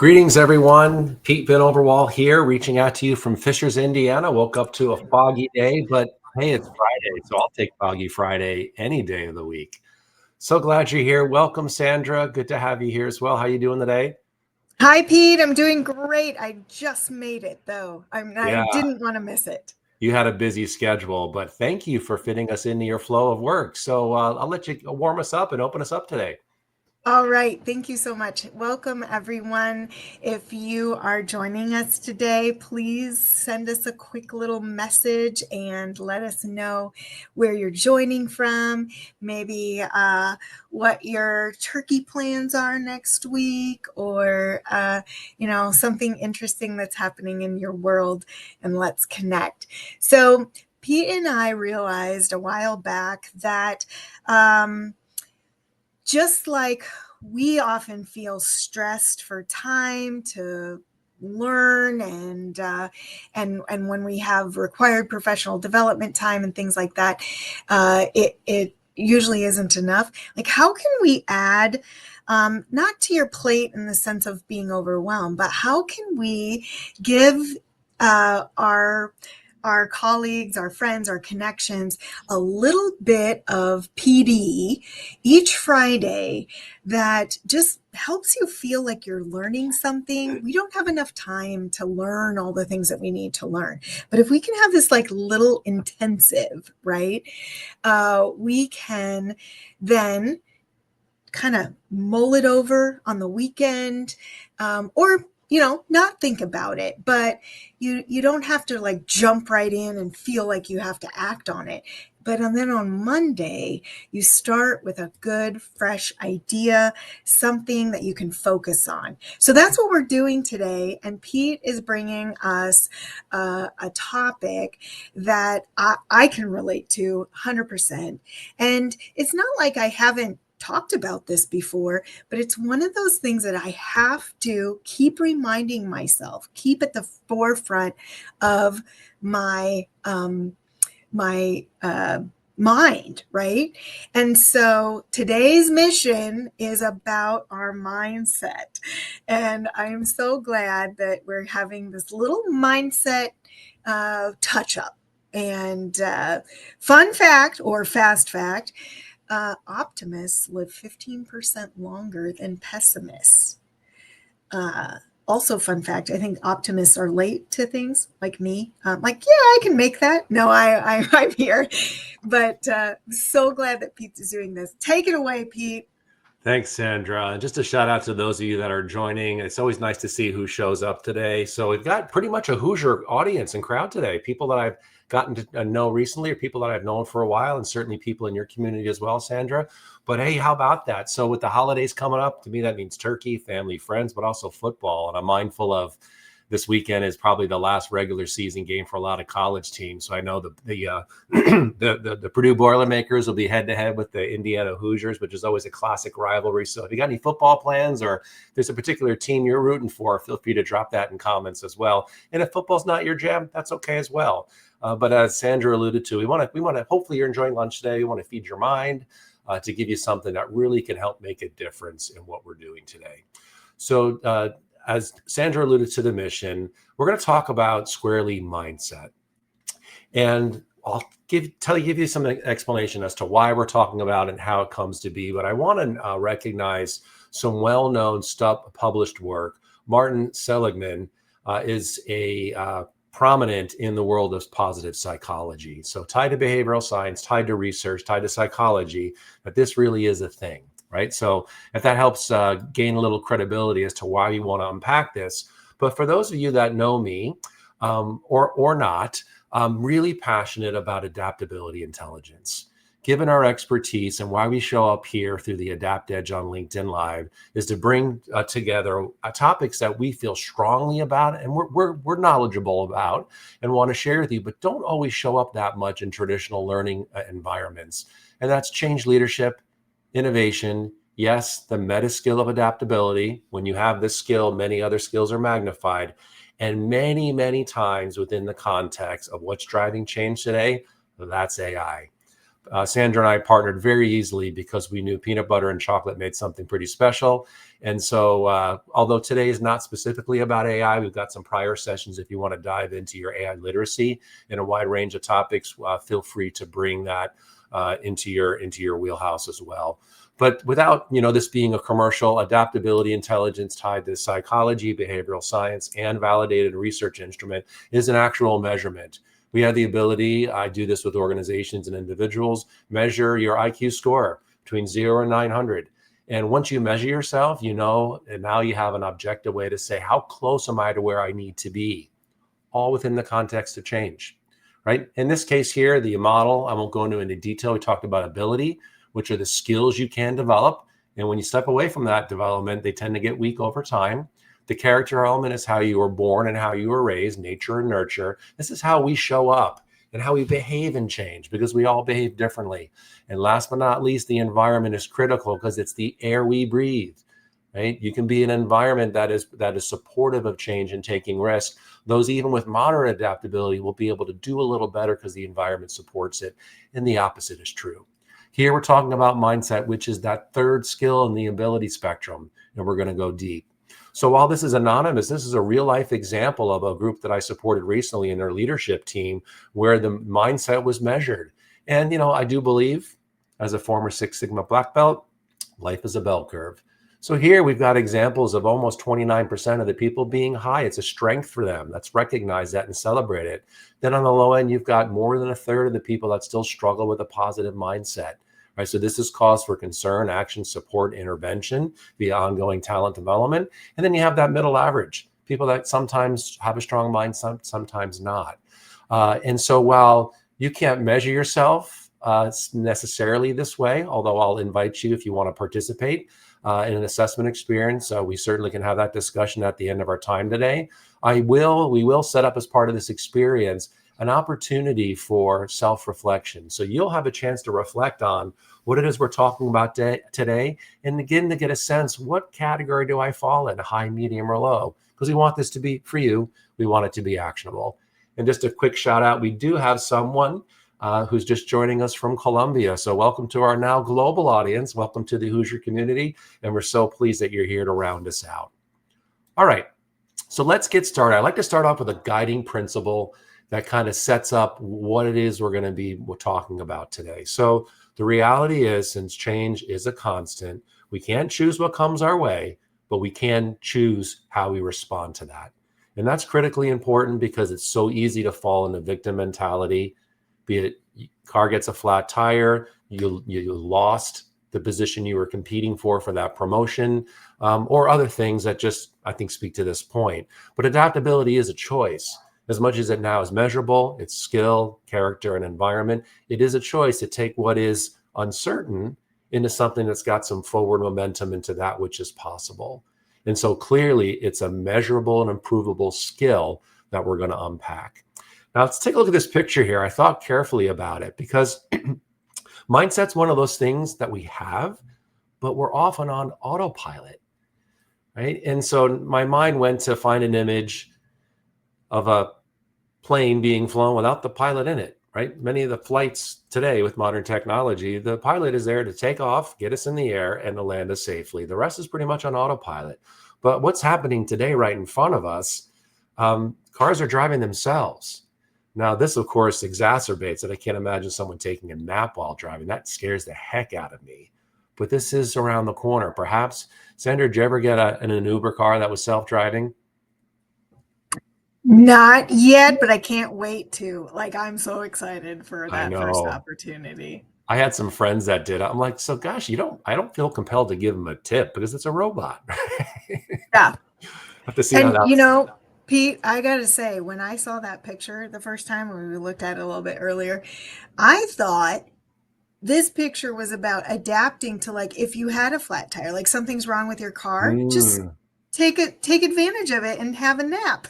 Greetings, everyone. Pete Van Overwall here, reaching out to you from Fishers, Indiana. Woke up to a foggy day, but hey, it's Friday, so I'll take foggy Friday any day of the week. So glad you're here. Welcome, Sandra. Good to have you here as well. How you doing today? Hi, Pete. I'm doing great. I just made it, though. I Yeah, didn't want to miss it. you had a busy schedule, but thank you for fitting us into your flow of work. So I'll let you warm us up and open us up today. All right. Thank you so much. Welcome, everyone. If you are joining us today, please send us a quick little message and let us know where you're joining from, maybe what your turkey plans are next week, or, something interesting that's happening in your world, and let's connect. So, Pete and I realized a while back that, just like we often feel stressed for time to learn and when we have required professional development time and things like that, it usually isn't enough. Like, how can we add, not to your plate in the sense of being overwhelmed, but how can we give our colleagues, our friends, our connections, a little bit of PD each Friday that just helps you feel like you're learning something. We don't have enough time to learn all the things that we need to learn. But if we can have this like little intensive, right, we can then kind of mull it over on the weekend, or not think about it, but you don't have to like jump right in and feel like you have to act on it. But then on Monday, you start with a good, fresh idea, something that you can focus on. So that's what we're doing today. And Pete is bringing us a topic that I can relate to 100%. And it's not like I haven't talked about this before, but it's one of those things that I have to keep reminding myself, keep at the forefront of my mind, right? And so today's mission is about our mindset. And I'm so glad that we're having this little mindset touch up. And fun fact or fast fact, optimists live 15% longer than pessimists. Also, fun fact, I think optimists are late to things like me. Like, yeah, I can make that. No, I'm here. But so glad that Pete is doing this. Take it away, Pete. Thanks, Sandra. And just a shout out to those of you that are joining. It's always nice to see who shows up today. So we've got pretty much a Hoosier audience and crowd today. People that I've gotten to know recently, or people that I've known for a while, and certainly people in your community as well, Sandra. But hey, how about that? So with the holidays coming up, to me, that means turkey, family, friends, but also football. And I'm mindful of this weekend is probably the last regular season game for a lot of college teams. So I know the Purdue Boilermakers will be head to head with the Indiana Hoosiers, which is always a classic rivalry. So if you got any football plans, or there's a particular team you're rooting for, feel free to drop that in comments as well. And if football's not your jam, that's okay as well. But as Sandra alluded to, we want to hopefully you're enjoying lunch today. We want to feed your mind to give you something that really can help make a difference in what we're doing today. So as Sandra alluded to the mission, we're going to talk about squarely mindset. And I'll give you some explanation as to why we're talking about it and how it comes to be. But I want to recognize some well-known published work. Martin Seligman is a prominent in the world of positive psychology. So tied to behavioral science, tied to research, tied to psychology, but this really is a thing. Right. So if that helps gain a little credibility as to why we want to unpack this. But for those of you that know me or not, I'm really passionate about adaptability intelligence. Given our expertise and why we show up here through the Adapt Edge on LinkedIn Live is to bring together topics that we feel strongly about and we're knowledgeable about and want to share with you, but don't always show up that much in traditional learning environments. And that's change leadership, innovation, yes, the meta skill of adaptability. When you have this skill, many other skills are magnified. And many, many times within the context of what's driving change today, that's AI. Sandra and I partnered very easily because we knew peanut butter and chocolate made something pretty special. And so, although today is not specifically about AI, we've got some prior sessions. If you want to dive into your AI literacy in a wide range of topics, feel free to bring that into your wheelhouse as well. But without this being a commercial, adaptability intelligence tied to psychology, behavioral science, and validated research instrument is an actual measurement. We have the ability, I do this with organizations and individuals, measure your IQ score between 0 and 900. And once you measure yourself, and now you have an objective way to say, how close am I to where I need to be? All within the context of change, right? In this case here, the model, I won't go into any detail. We talked about ability, which are the skills you can develop. And when you step away from that development, they tend to get weak over time. The character element is how you were born and how you were raised, nature and nurture. This is how we show up and how we behave and change, because we all behave differently. And last but not least, the environment is critical because it's the air we breathe, right? You can be in an environment that is supportive of change and taking risk. Those even with moderate adaptability will be able to do a little better because the environment supports it. And the opposite is true. Here we're talking about mindset, which is that third skill in the ability spectrum, and we're going to go deep. So while this is anonymous, this is a real life example of a group that I supported recently in their leadership team where the mindset was measured. And, I do believe, as a former Six Sigma black belt, life is a bell curve. So here we've got examples of almost 29% of the people being high. It's a strength for them. Let's recognize that and celebrate it. Then on the low end, you've got more than a third of the people that still struggle with a positive mindset. Right, so this is cause for concern, action, support, intervention via ongoing talent development. And then you have that middle average, people that sometimes have a strong mind, sometimes not. And so while you can't measure yourself necessarily this way, although I'll invite you if you want to participate in an assessment experience, we certainly can have that discussion at the end of our time today. We will set up as part of this experience an opportunity for self-reflection. So you'll have a chance to reflect on what it is we're talking about today, and again, to get a sense, what category do I fall in, high, medium, or low? Because we want this to be, for you, we want it to be actionable. And just a quick shout out, we do have someone who's just joining us from Colombia. So welcome to our now global audience. Welcome to the Hoosier community. And we're so pleased that you're here to round us out. All right, so let's get started. I'd like to start off with a guiding principle that kind of sets up what it is we're going to be talking about today. So the reality is, since change is a constant, we can't choose what comes our way, but we can choose how we respond to that. And that's critically important because it's so easy to fall into victim mentality, be it car gets a flat tire, you lost the position you were competing for that promotion, or other things that just, I think, speak to this point. But adaptability is a choice. As much as it now is measurable, it's skill, character, and environment, it is a choice to take what is uncertain into something that's got some forward momentum into that which is possible. And so clearly, it's a measurable and improvable skill that we're going to unpack. Now, let's take a look at this picture here. I thought carefully about it because mindset's one of those things that we have, but we're often on autopilot, right? And so my mind went to find an image of a plane being flown without the pilot in it, right? Many of the flights today with modern technology, the pilot is there to take off, get us in the air, and to land us safely. The rest is pretty much on autopilot. But what's happening today right in front of us, cars are driving themselves. Now, this, of course, exacerbates it. I can't imagine someone taking a nap while driving. That scares the heck out of me. But this is around the corner. Perhaps, Sandra, did you ever get in an Uber car that was self-driving? Not yet, but I can't wait to. Like, I'm so excited for I that first know. opportunity. I had some friends that did. I'm like, so gosh, I don't feel compelled to give them a tip because it's a robot. Yeah. Have to see how And, that's. Pete, I got to say, when I saw that picture the first time, when we looked at it a little bit earlier, I thought this picture was about adapting to, like, if you had a flat tire, like something's wrong with your car, just take advantage of it and have a nap.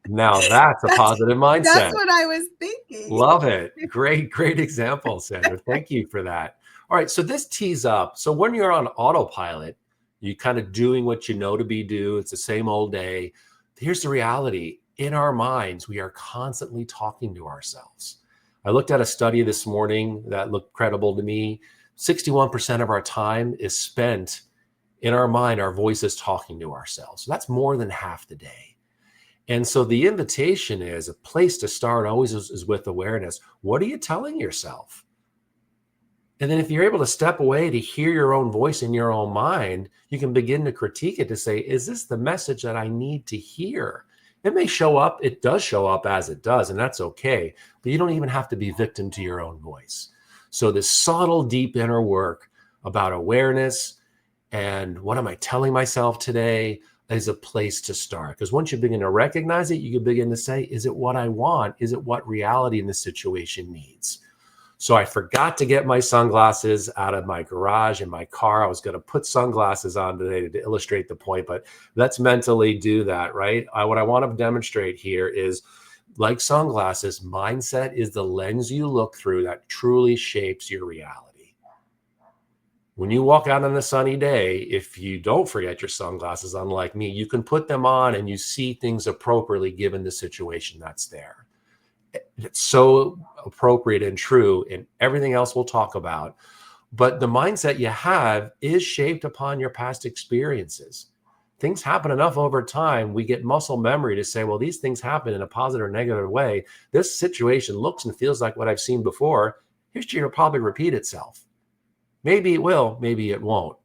Now that's a That's positive that's mindset. what I was thinking. Love it. Great example, Sandra. Thank you for that. All right, so this tees up. So when you're on autopilot, you kind of doing what you know to be do. It's the same old day. Here's the reality. In our minds, we are constantly talking to ourselves. I looked at a study this morning that looked credible to me. 61% of our time is spent in our mind, our voices talking to ourselves. So that's more than half the day. And so the invitation is a place to start always is with awareness. What are you telling yourself? And then if you're able to step away to hear your own voice in your own mind, you can begin to critique it to say, is this the message that I need to hear? It may show up, it does show up as it does, and that's okay. But you don't even have to be victim to your own voice. So this subtle, deep inner work about awareness and what am I telling myself today is a place to start. Because once you begin to recognize it, you can begin to say, is it what I want? Is it what reality in this situation needs? So I forgot to get my sunglasses out of my garage in my car. I was going to put sunglasses on today to illustrate the point, but let's mentally do that, right? What I want to demonstrate here is like sunglasses, mindset is the lens you look through that truly shapes your reality. When you walk out on a sunny day, if you don't forget your sunglasses, unlike me, you can put them on and you see things appropriately given the situation that's there. It's so appropriate and true in everything else we'll talk about. But the mindset you have is shaped upon your past experiences. Things happen enough over time, we get muscle memory to say, well, these things happen in a positive or negative way. This situation looks and feels like what I've seen before. History will probably repeat itself. Maybe it will, maybe it won't.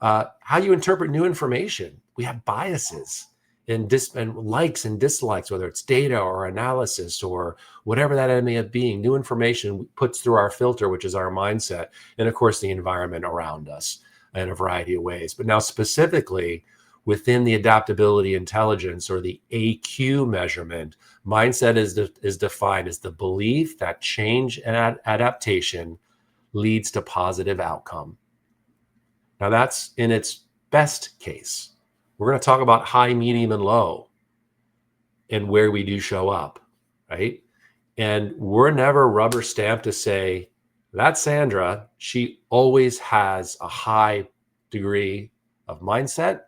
How you interpret new information. We have biases and likes and dislikes, whether it's data or analysis or whatever that may be. New information puts through our filter, which is our mindset, and of course the environment around us in a variety of ways. But now specifically within the adaptability intelligence or the AQ measurement, mindset is defined as the belief that change and adaptation leads to positive outcome. Now that's in its best case. We're going to talk about high, medium, and low and where we do show up, right? And we're never rubber stamped to say, that's Sandra. She always has a high degree of mindset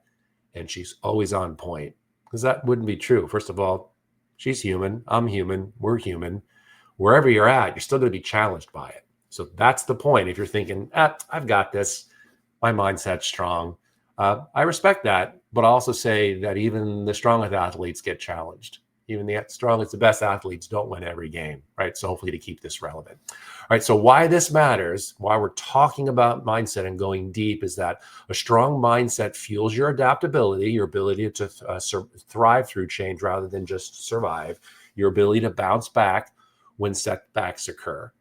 and she's always on point, because that wouldn't be true. First of all, she's human. I'm human. We're human. Wherever you're at, you're still going to be challenged by it. So that's the point. If you're thinking, I've got this, my mindset's strong. I respect that, but I also say that even the strongest athletes get challenged. Even the strongest, the best athletes don't win every game, right? So hopefully to keep this relevant. All right, so why this matters, why we're talking about mindset and going deep is that a strong mindset fuels your adaptability, your ability to thrive through change rather than just survive, your ability to bounce back when setbacks occur.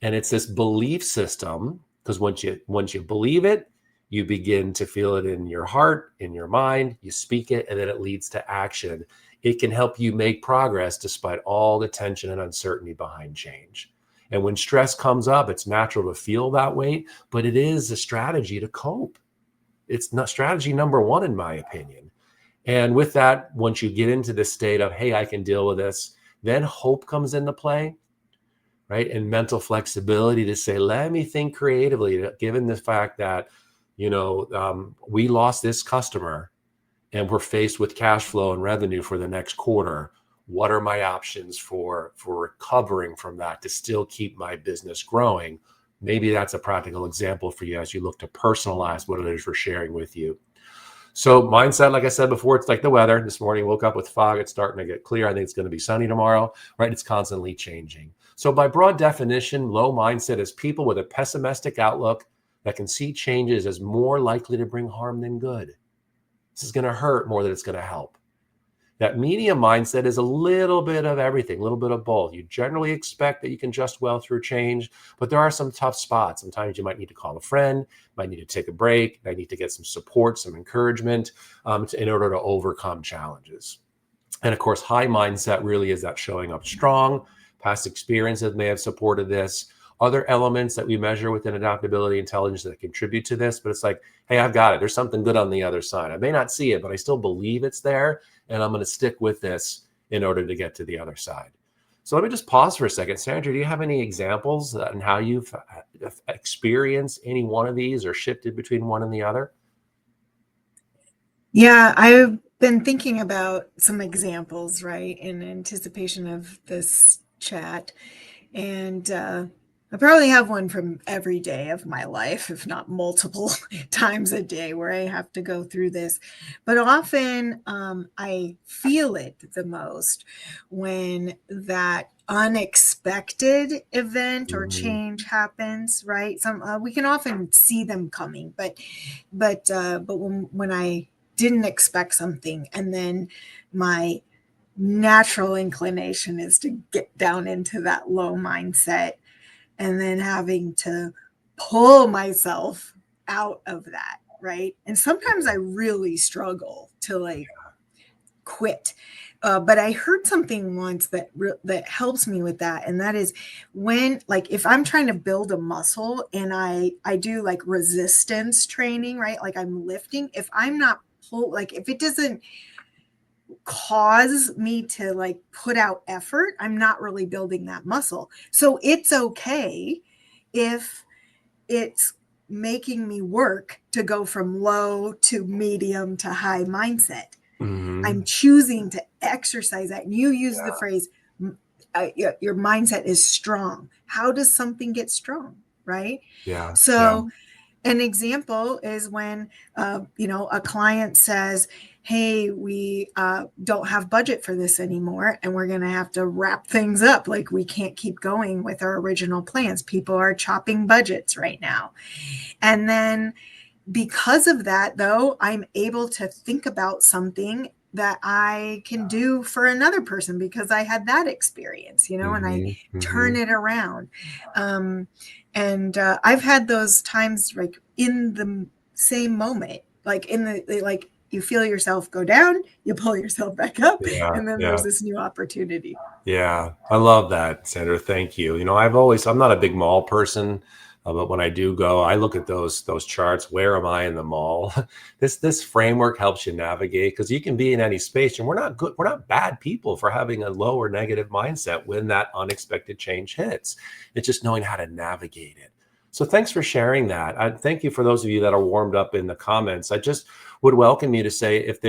And it's this belief system, because once you believe it, you begin to feel it in your heart, in your mind, you speak it, and then it leads to action. It can help you make progress despite all the tension and uncertainty behind change. And when stress comes up, it's natural to feel that way, but it is a strategy to cope. It's not strategy number one, in my opinion. And with that, once you get into this state of, hey, I can deal with this, then hope comes into play, right? And mental flexibility to say, let me think creatively, given the fact that, we lost this customer and we're faced with cash flow and revenue for the next quarter. What are my options for recovering from that to still keep my business growing? Maybe that's a practical example for you as you look to personalize what it is we're sharing with you. So mindset, like I said before, it's like the weather. This morning, woke up with fog. It's starting to get clear. I think it's going to be sunny tomorrow, right? It's constantly changing. So by broad definition, low mindset is people with a pessimistic outlook that can see changes as more likely to bring harm than good. This is going to hurt more than it's going to help. That medium mindset is a little bit of everything, a little bit of both. You generally expect that you can adjust well through change, but there are some tough spots. Sometimes you might need to call a friend, might need to take a break, might need to get some support, some encouragement in order to overcome challenges. And of course, high mindset really is that showing up strong. Past experiences may have supported this. Other elements that we measure within adaptability intelligence that contribute to this, but it's like, hey, I've got it. There's something good on the other side. I may not see it, but I still believe it's there, and I'm going to stick with this in order to get to the other side. So let me just pause for a second. Sandra, do you have any examples on how you've experienced any one of these or shifted between one and the other? Yeah, I've been thinking about some examples, right, in anticipation of this chat. And I probably have one from every day of my life, if not multiple times a day, where I have to go through this. But often I feel it the most when that unexpected event or Mhm. change happens, right? Some we can often see them coming, but when I didn't expect something, and then my natural inclination is to get down into that low mindset, and then having to pull myself out of that, right? And sometimes I really struggle to like quit. But I heard something once that helps me with that, and that is when, like, if I'm trying to build a muscle and I do like resistance training, right? Like I'm lifting. If I'm not like if it doesn't cause me to like put out effort, I'm not really building that muscle. So it's okay if it's making me work to go from low to medium to high mindset. I'm Mhm. choosing to exercise that. And you use the phrase, your mindset is strong. How does something get strong? Right. Yeah. Yeah. So an example is when a client says, hey, we don't have budget for this anymore, and we're going to have to wrap things up. Like, we can't keep going with our original plans. People are chopping budgets right now. And then because of that, though, I'm able to think about something that I can do for another person because I had that experience, and I Mhm. turn Mhm. it around. Um, and I've had those times like in the same moment, like like you feel yourself go down, you pull yourself back up, Yeah. and then there's Yeah. this new opportunity. Yeah, I love that, Sandra. Thank you. I'm not a big mall person, but when I do go, I look at those charts. Where am I in the mall? This framework helps you navigate because you can be in any space, and we're not bad people for having a low or negative mindset when that unexpected change hits. It's just knowing how to navigate it. So thanks for sharing that. Thank you for those of you that are warmed up in the comments. I just would welcome you to say if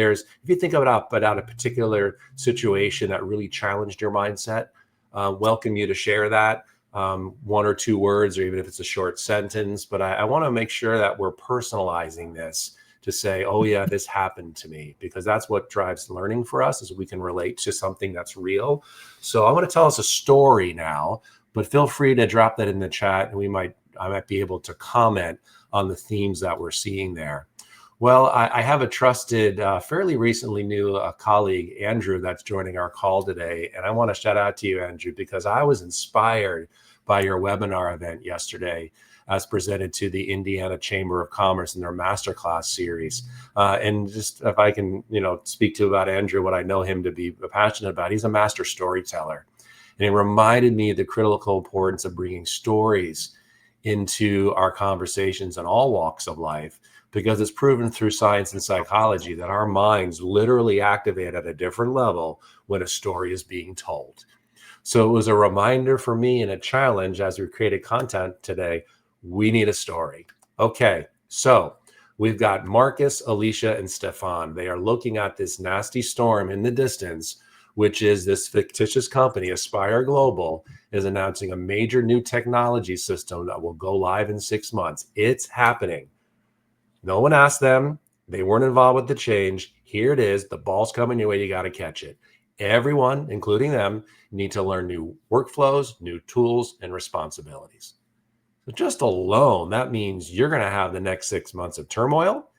you think about a particular situation that really challenged your mindset, welcome you to share that, one or two words, or even if it's a short sentence. But I want to make sure that we're personalizing this to say, oh yeah, this happened to me, because that's what drives learning for us, is we can relate to something that's real. So I want to tell us a story now, but feel free to drop that in the chat, and I might be able to comment on the themes that we're seeing there. Well, I have a trusted, fairly recently new colleague, Andrew, that's joining our call today. And I want to shout out to you, Andrew, because I was inspired by your webinar event yesterday as presented to the Indiana Chamber of Commerce in their masterclass series. And just if I can, speak to about Andrew, what I know him to be passionate about, he's a master storyteller. And it reminded me of the critical importance of bringing stories into our conversations in all walks of life, because it's proven through science and psychology that our minds literally activate at a different level when a story is being told. So it was a reminder for me and a challenge as we created content today. We need a story. Okay, so we've got Marcus, Alicia, and Stefan. They are looking at this nasty storm in the distance, which is this fictitious company, Aspire Global, is announcing a major new technology system that will go live in 6 months. It's happening. No one asked them. They weren't involved with the change. Here it is. The ball's coming your way. You got to catch it. Everyone, including them, need to learn new workflows, new tools, and responsibilities. So just alone, that means you're going to have the next 6 months of turmoil.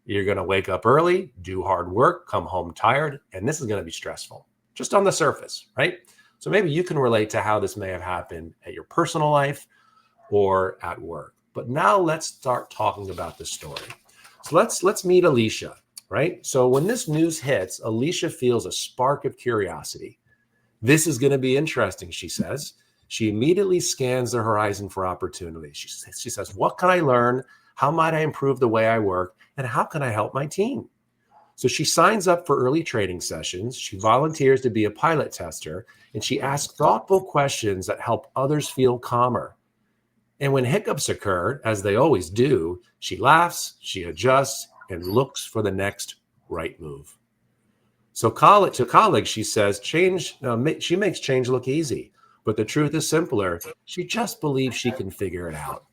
You're going to wake up early, do hard work, come home tired, and this is going to be stressful, just on the surface, right? So maybe you can relate to how this may have happened at your personal life or at work. But now let's start talking about the story. So let's meet Alicia, right? So when this news hits, Alicia feels a spark of curiosity. This is going to be interesting, she says. She immediately scans the horizon for opportunities. She says, what can I learn? How might I improve the way I work? And how can I help my team? So she signs up for early training sessions. She volunteers to be a pilot tester, and she asks thoughtful questions that help others feel calmer. And when hiccups occur, as they always do, she laughs, she adjusts, and looks for the next right move. So to colleagues, she says, she makes change look easy. But the truth is simpler. She just believes she can figure it out,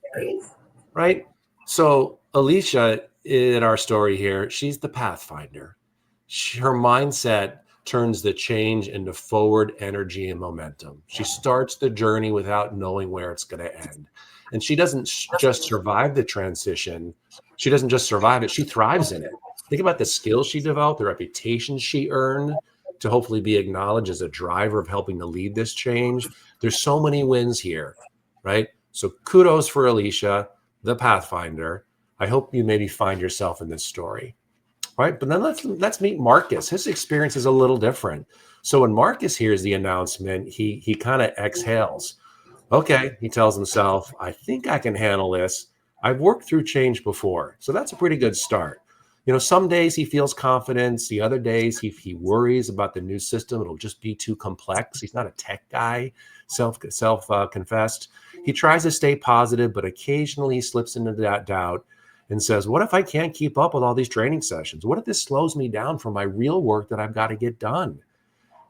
right? So Alicia, in our story here, she's the pathfinder. Her mindset turns the change into forward energy and momentum. She starts the journey without knowing where it's going to end. And she doesn't just survive the transition. She doesn't just survive it. She thrives in it. Think about the skills she developed, the reputation she earned to hopefully be acknowledged as a driver of helping to lead this change. There's so many wins here, right? So kudos for Alicia, the pathfinder. I hope you maybe find yourself in this story. Right, but then let's meet Marcus. His experience is a little different. So when Marcus hears the announcement, he kind of exhales. Okay, he tells himself, I think I can handle this. I've worked through change before, so that's a pretty good start. Some days he feels confidence. The other days he worries about the new system. It'll just be too complex. He's not a tech guy, self confessed. He tries to stay positive, but occasionally he slips into that doubt and says, what if I can't keep up with all these training sessions? What if this slows me down from my real work that I've got to get done?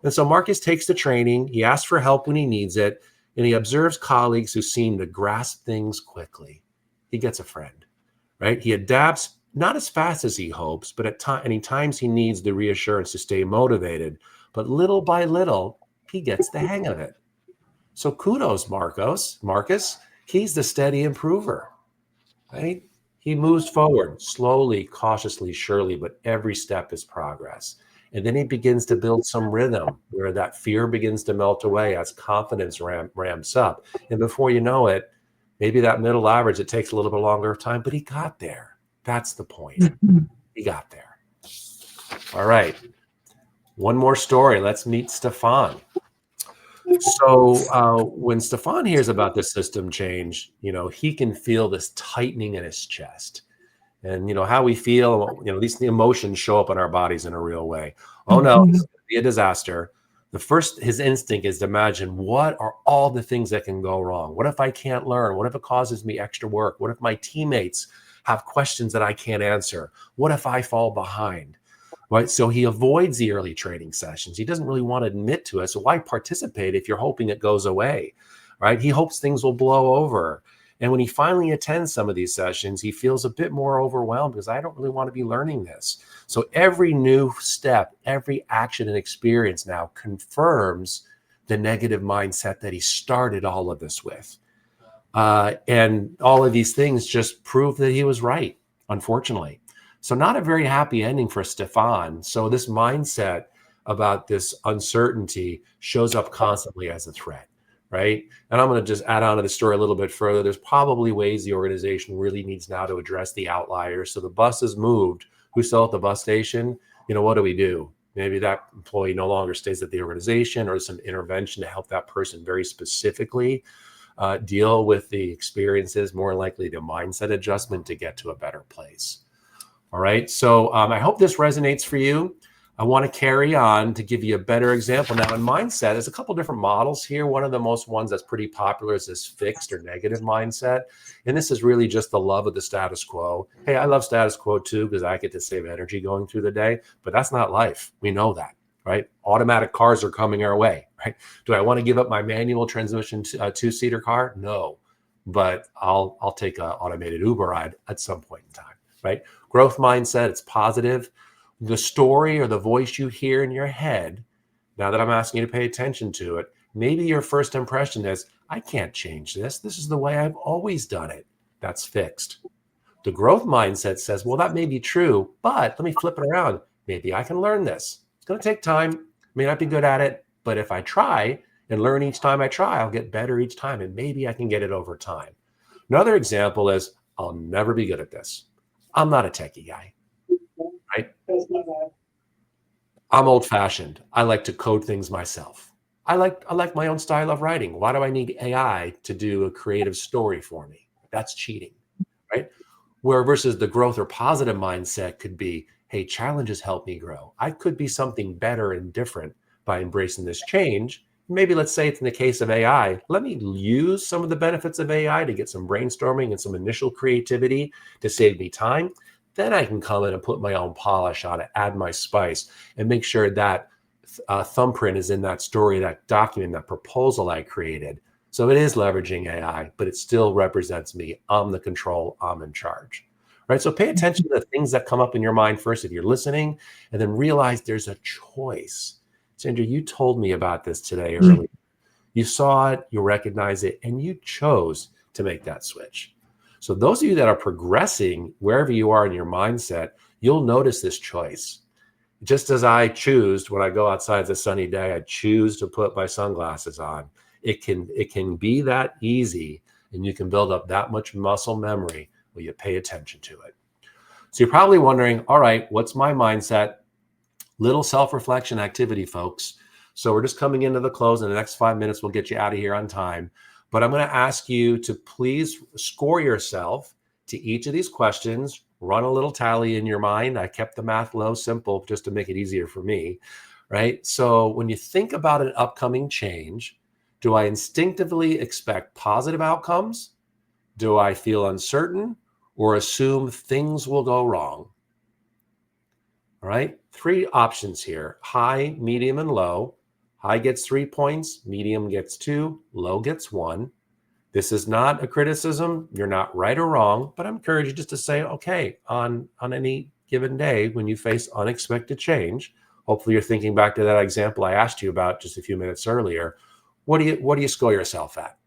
And so Marcus takes the training. He asks for help when he needs it, and he observes colleagues who seem to grasp things quickly. He gets a friend, right? He adapts not as fast as he hopes, but at times he needs the reassurance to stay motivated. But little by little, he gets the hang of it. So kudos, Marcus. He's the steady improver, right? He moves forward slowly, cautiously, surely, but every step is progress. And then he begins to build some rhythm where that fear begins to melt away as confidence ramps up. And before you know it, maybe that middle average, it takes a little bit longer of time, but he got there. That's the point. He got there. All right. One more story. Let's meet Stefan. So when Stefan hears about the system change, he can feel this tightening in his chest. And how we feel, these emotions show up in our bodies in a real way. Oh no, this is going to be a disaster. His instinct is to imagine, what are all the things that can go wrong? What if I can't learn? What if it causes me extra work? What if my teammates have questions that I can't answer? What if I fall behind? Right. So he avoids the early training sessions. He doesn't really want to admit to it. So why participate if you're hoping it goes away? Right. He hopes things will blow over. And when he finally attends some of these sessions, he feels a bit more overwhelmed because I don't really want to be learning this. So every new step, every action and experience now confirms the negative mindset that he started all of this with. And all of these things just prove that he was right, unfortunately. So not a very happy ending for Stefan. So this mindset about this uncertainty shows up constantly as a threat, right? And I'm going to just add on to the story a little bit further. There's probably ways the organization really needs now to address the outliers. So the bus is moved. Who's still at the bus station? What do we do? Maybe that employee no longer stays at the organization, or some intervention to help that person very specifically deal with the experiences, more likely the mindset adjustment to get to a better place. All right. So I hope this resonates for you. I want to carry on to give you a better example. Now, in mindset, there's a couple different models here. One of the most ones that's pretty popular is this fixed or negative mindset. And this is really just the love of the status quo. Hey, I love status quo too, because I get to save energy going through the day, but that's not life. We know that, right? Automatic cars are coming our way, right? Do I want to give up my manual transmission two-seater car? No, but I'll take an automated Uber ride at some point in time, right? Growth mindset, it's positive. The story or the voice you hear in your head, now that I'm asking you to pay attention to it, maybe your first impression is, I can't change this. This is the way I've always done it. That's fixed. The growth mindset says, well, that may be true, but let me flip it around. Maybe I can learn this. It's going to take time. May not be good at it, but if I try and learn each time I try, I'll get better each time, and maybe I can get it over time. Another example is, I'll never be good at this. I'm not a techie guy. Right? I'm old-fashioned. I like to code things myself. I like my own style of writing. Why do I need AI to do a creative story for me? That's cheating, right? Where versus the growth or positive mindset could be, hey, challenges help me grow. I could be something better and different by embracing this change. Maybe let's say it's in the case of AI. Let me use some of the benefits of AI to get some brainstorming and some initial creativity to save me time. Then I can come in and put my own polish on it, add my spice, and make sure that thumbprint is in that story, that document, that proposal I created. So it is leveraging AI, but it still represents me. I'm the control, I'm in charge. Right? So pay attention to the things that come up in your mind first if you're listening, and then realize there's a choice. Sandra, you told me about this today earlier. You saw it, you recognize it, and you chose to make that switch. So those of you that are progressing wherever you are in your mindset, you'll notice this choice. Just as I choose when I go outside, it's a sunny day, I choose to put my sunglasses on. It can be that easy, and you can build up that much muscle memory when you pay attention to it. So you're probably wondering, all right, what's my mindset? Little self-reflection activity, folks. So we're just coming into the close. In the next 5 minutes, we'll get you out of here on time. But I'm going to ask you to please score yourself to each of these questions. Run a little tally in your mind. I kept the math low, simple, just to make it easier for me, right? So when you think about an upcoming change, do I instinctively expect positive outcomes? Do I feel uncertain or assume things will go wrong? All right, 3 options here: high, medium, and low. High gets 3 points, medium gets 2, low gets 1. This is not a criticism. You're not right or wrong, but I'm encouraging you just to say, okay, on any given day when you face unexpected change, hopefully you're thinking back to that example I asked you about just a few minutes earlier. What do you score yourself at?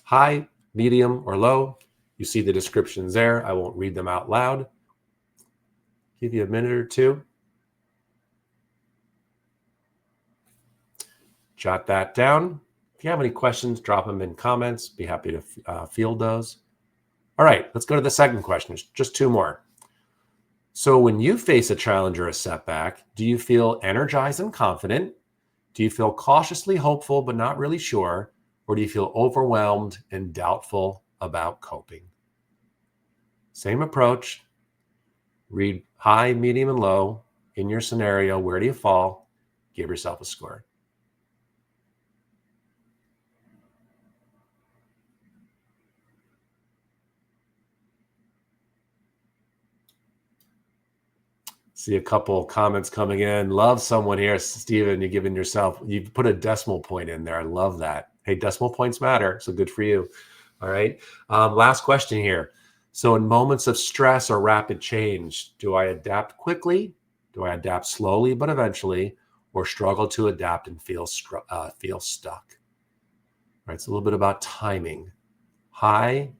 High, medium, or low? You see the descriptions there. I won't read them out loud. Give you a minute or two. Jot that down. If you have any questions, drop them in comments. Be happy to field those. All right, let's go to the second question. There's just 2 more. So when you face a challenge or a setback, do you feel energized and confident? Do you feel cautiously hopeful but not really sure? Or do you feel overwhelmed and doubtful about coping? Same approach. Read high, medium, and low. In your scenario, where do you fall? Give yourself a score. See a couple comments coming in. Love someone here, Steven, you've given yourself, you put a decimal point in there. I love that. Hey, decimal points matter, so good for you. All right. Last question here. So in moments of stress or rapid change, do I adapt quickly? Do I adapt slowly but eventually, or struggle to adapt and feel stuck? All right, it's a little bit about timing. High,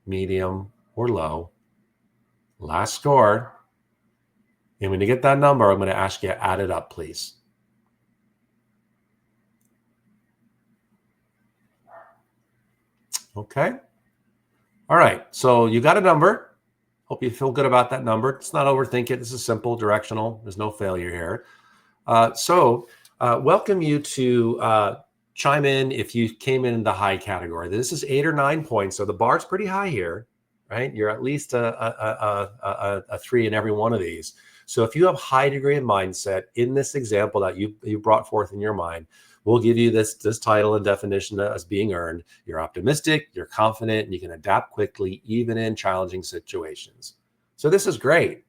medium, or low. Last score. And when you get that number, I'm going to ask you to add it up, please. Okay. All right. So you got a number. Hope you feel good about that number. Let's not overthink it. This is simple, directional. There's no failure here. Welcome you to chime in if you came in the high category. This is 8 or 9 points. So the bar's pretty high here, right? You're at least a 3 in every one of these. So if you have high degree of mindset in this example that you brought forth in your mind, we'll give you this title and definition as being earned. You're optimistic, you're confident, and you can adapt quickly, even in challenging situations. So this is great,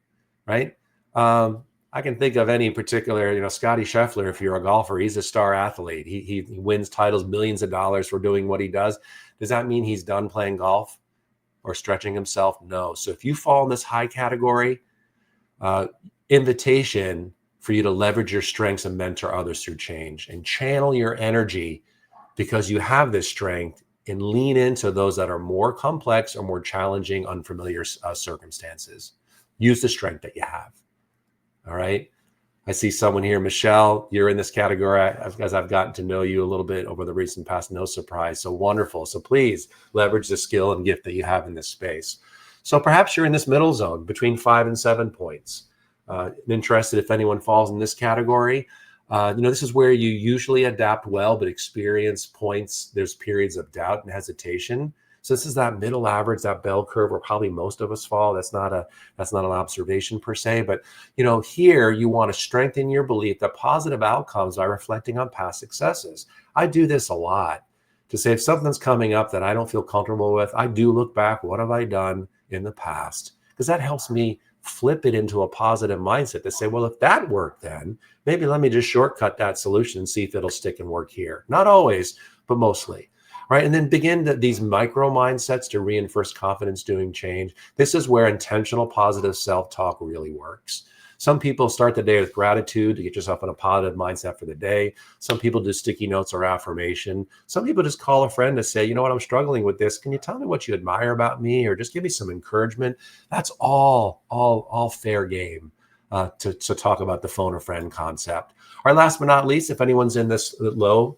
right? I can think of any particular, Scotty Scheffler, if you're a golfer, he's a star athlete. He wins titles, millions of dollars for doing what he does. Does that mean he's done playing golf or stretching himself? No. So if you fall in this high category, invitation for you to leverage your strengths and mentor others through change and channel your energy because you have this strength and lean into those that are more complex or more challenging, unfamiliar circumstances. Use the strength that you have. All right. I see someone here, Michelle, you're in this category as I've gotten to know you a little bit over the recent past. No surprise. So wonderful. So please leverage the skill and gift that you have in this space. So perhaps you're in this middle zone between 5 and 7 points. Interested if anyone falls in this category. This is where you usually adapt well, but experience points. There's periods of doubt and hesitation. So this is that middle average, that bell curve where probably most of us fall. That's not an observation per se, but here you want to strengthen your belief that positive outcomes by reflecting on past successes. I do this a lot to say if something's coming up that I don't feel comfortable with, I do look back. What have I done in the past? Because that helps me flip it into a positive mindset to say, well, if that worked, then maybe let me just shortcut that solution and see if it'll stick and work here. Not always, but mostly. Right. And then begin these micro mindsets to reinforce confidence doing change. This is where intentional positive self-talk really works. Some people start the day with gratitude to get yourself in a positive mindset for the day. Some people do sticky notes or affirmation. Some people just call a friend to say, you know what, I'm struggling with this. Can you tell me what you admire about me, or just give me some encouragement? That's all fair game to talk about the phone a friend concept. All right, last but not least, if anyone's in this low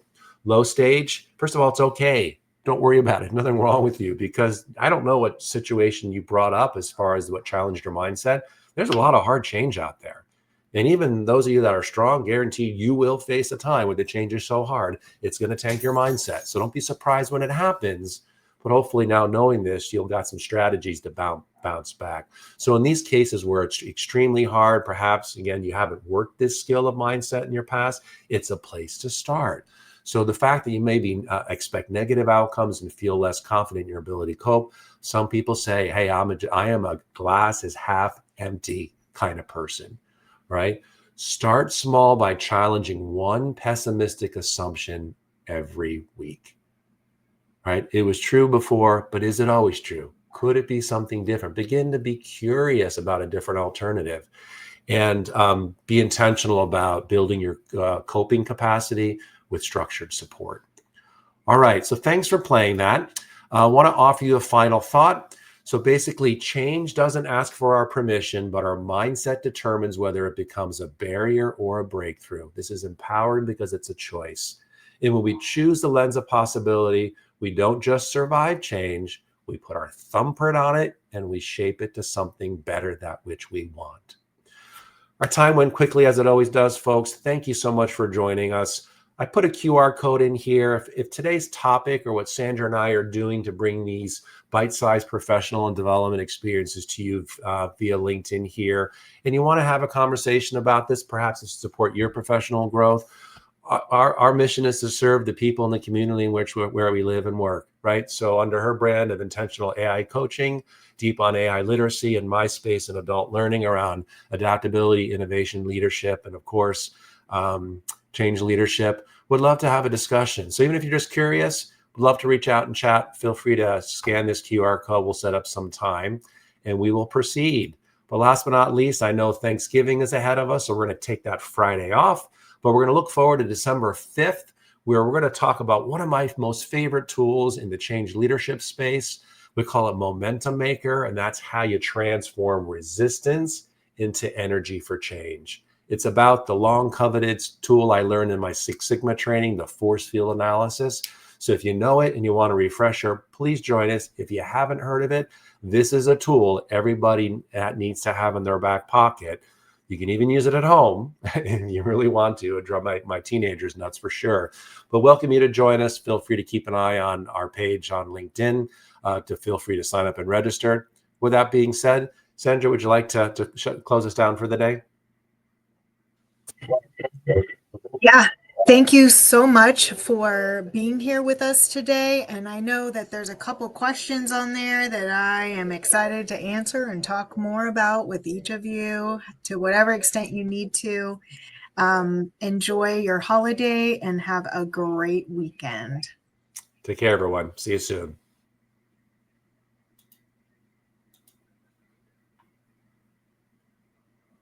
stage, first of all, it's okay. Don't worry about it. Nothing wrong with you, because I don't know what situation you brought up as far as what challenged your mindset. There's a lot of hard change out there. And even those of you that are strong, guarantee you will face a time where the change is so hard, it's going to tank your mindset. So don't be surprised when it happens. But hopefully now, knowing this, you'll got some strategies to bounce back. So in these cases where it's extremely hard, perhaps, again, you haven't worked this skill of mindset in your past, it's a place to start. So the fact that you maybe expect negative outcomes and feel less confident in your ability to cope, some people say, hey, I am a glass is half empty kind of person, right? Start small by challenging one pessimistic assumption every week, right? It was true before, but is it always true? Could it be something different? Begin to be curious about a different alternative, and be intentional about building your coping capacity with structured support. All right, so thanks for playing that. I want to offer you a final thought. So basically, change doesn't ask for our permission, but our mindset determines whether it becomes a barrier or a breakthrough. This is empowering because it's a choice. And when we choose the lens of possibility, we don't just survive change, we put our thumbprint on it and we shape it to something better, that which we want. Our time went quickly, as it always does, folks. Thank you so much for joining us. I put a QR code in here. If today's topic, or what Sandra and I are doing to bring these bite-sized professional and development experiences to you via LinkedIn here, and you want to have a conversation about this, perhaps to support your professional growth, our mission is to serve the people in the community in where we live and work, right? So under her brand of intentional AI coaching, deep on AI literacy, and my space in adult learning around adaptability, innovation, leadership, and of course, change leadership, would love to have a discussion. So even if you're just curious, would love to reach out and chat. Feel free to scan this QR code. We'll set up some time and we will proceed. But last but not least, I know Thanksgiving is ahead of us, so we're going to take that Friday off, but we're going to look forward to December 5th, where we're going to talk about one of my most favorite tools in the change leadership space. We call it Momentum Maker, and that's how you transform resistance into energy for change. It's about the long coveted tool I learned in my Six Sigma training, the force field analysis. So if you know it and you want a refresher, please join us. If you haven't heard of it, this is a tool everybody needs to have in their back pocket. You can even use it at home if you really want to. It drove my teenagers nuts for sure. But welcome you to join us. Feel free to keep an eye on our page on LinkedIn to feel free to sign up and register. With that being said, Sandra, would you like to close us down for the day? Yeah. Thank you so much for being here with us today. And I know that there's a couple questions on there that I am excited to answer and talk more about with each of you to whatever extent you need to. Enjoy your holiday and have a great weekend. Take care, everyone. See you soon.